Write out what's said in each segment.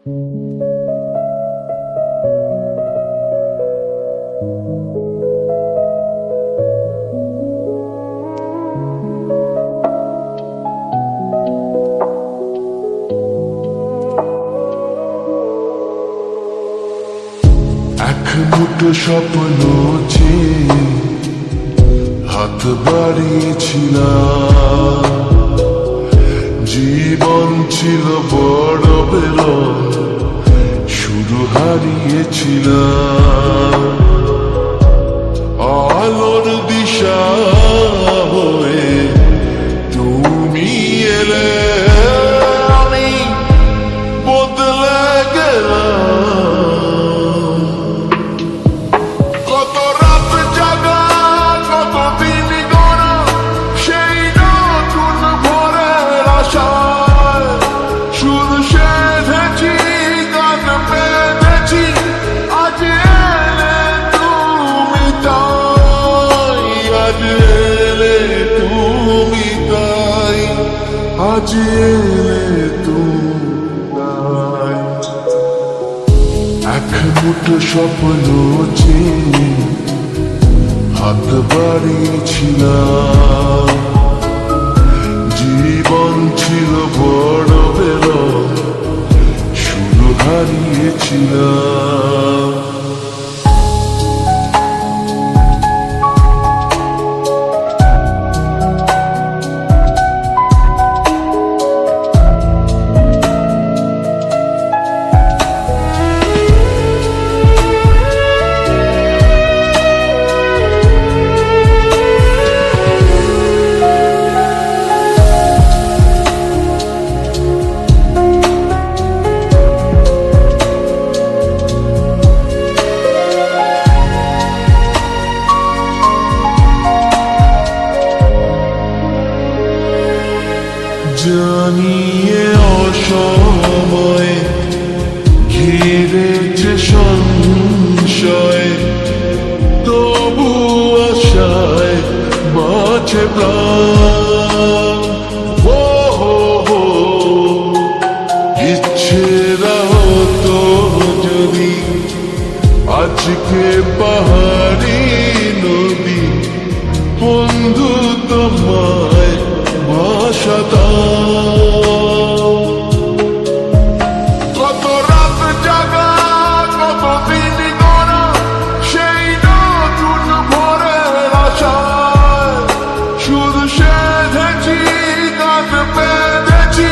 এক মুঠো স্বপ্ন চেয়ে হাত বাড়িয়েছিলাম, জীবন ছিল বড় বেরং, শুরু হারিয়েছিলাম। আলোর দিশা হয়ে তুমি এলে, আমি বদলে গেলাম। কত রাত জাগা, কত দিন গড়া, সেই নতুন ভোরের আশায় সুর সেধেছি, গান বেঁধেছি। আজ এলে তুমি তাই, আজ এলে তুমি তাই, আজ এলে তুমি তাই। এক মুঠো স্বপ্ন চেয়ে হাত বাড়িয়েছিলাম, জীবন ছিল বড় বেরং, শুরু হারিয়েছিলাম। জানিয়ে অসময় ঘিরেছে সংশয়, তবু আশায় বাঁচে প্রাণ। ও হো হো, ইচ্ছেরা হতো যদি আজকে পাহাড়ি নদী, বন্ধু তোমায় ভাষাতাম। কত রাত জাগা, কত দিন গড়া, সেই নতুন ভোরের আশায় সুর সেধেছি, গান বেঁধেছি।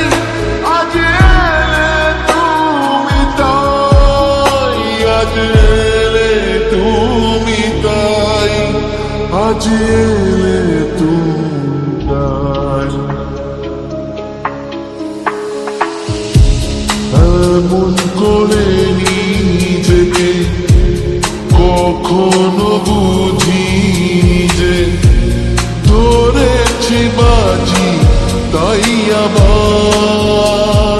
আজ এলে তুমি তাই, আজ এলে তুমি তাই, আজ এলে তুমি তাই। এমন করে নিজেকে কখনো বুঝি যে ধরেছি বাজি, তাই আমার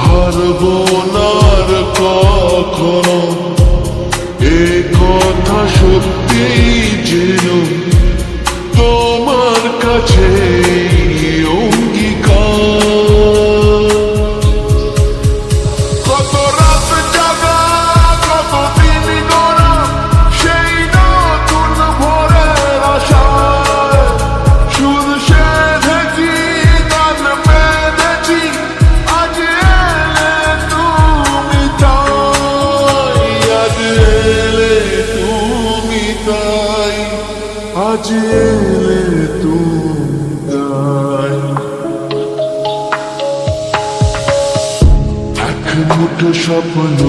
হারবো না আর কখনো, এ কথা সত্যি যেন তোমার কাছে অঙ্গীকার। কত রাত জাগা, কত দিন গড়া, সেই নতুন ভোরের আশায় সুর সেধেছি, গান বেঁধেছি। আজ এলে তুমি তাই, আজ এলে তুমি তাই, আজ এলে তুমি তাই। এক মুঠো স্বপ্ন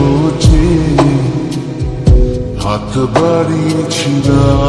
চেয়ে হাত বাড়িয়েছিলাম,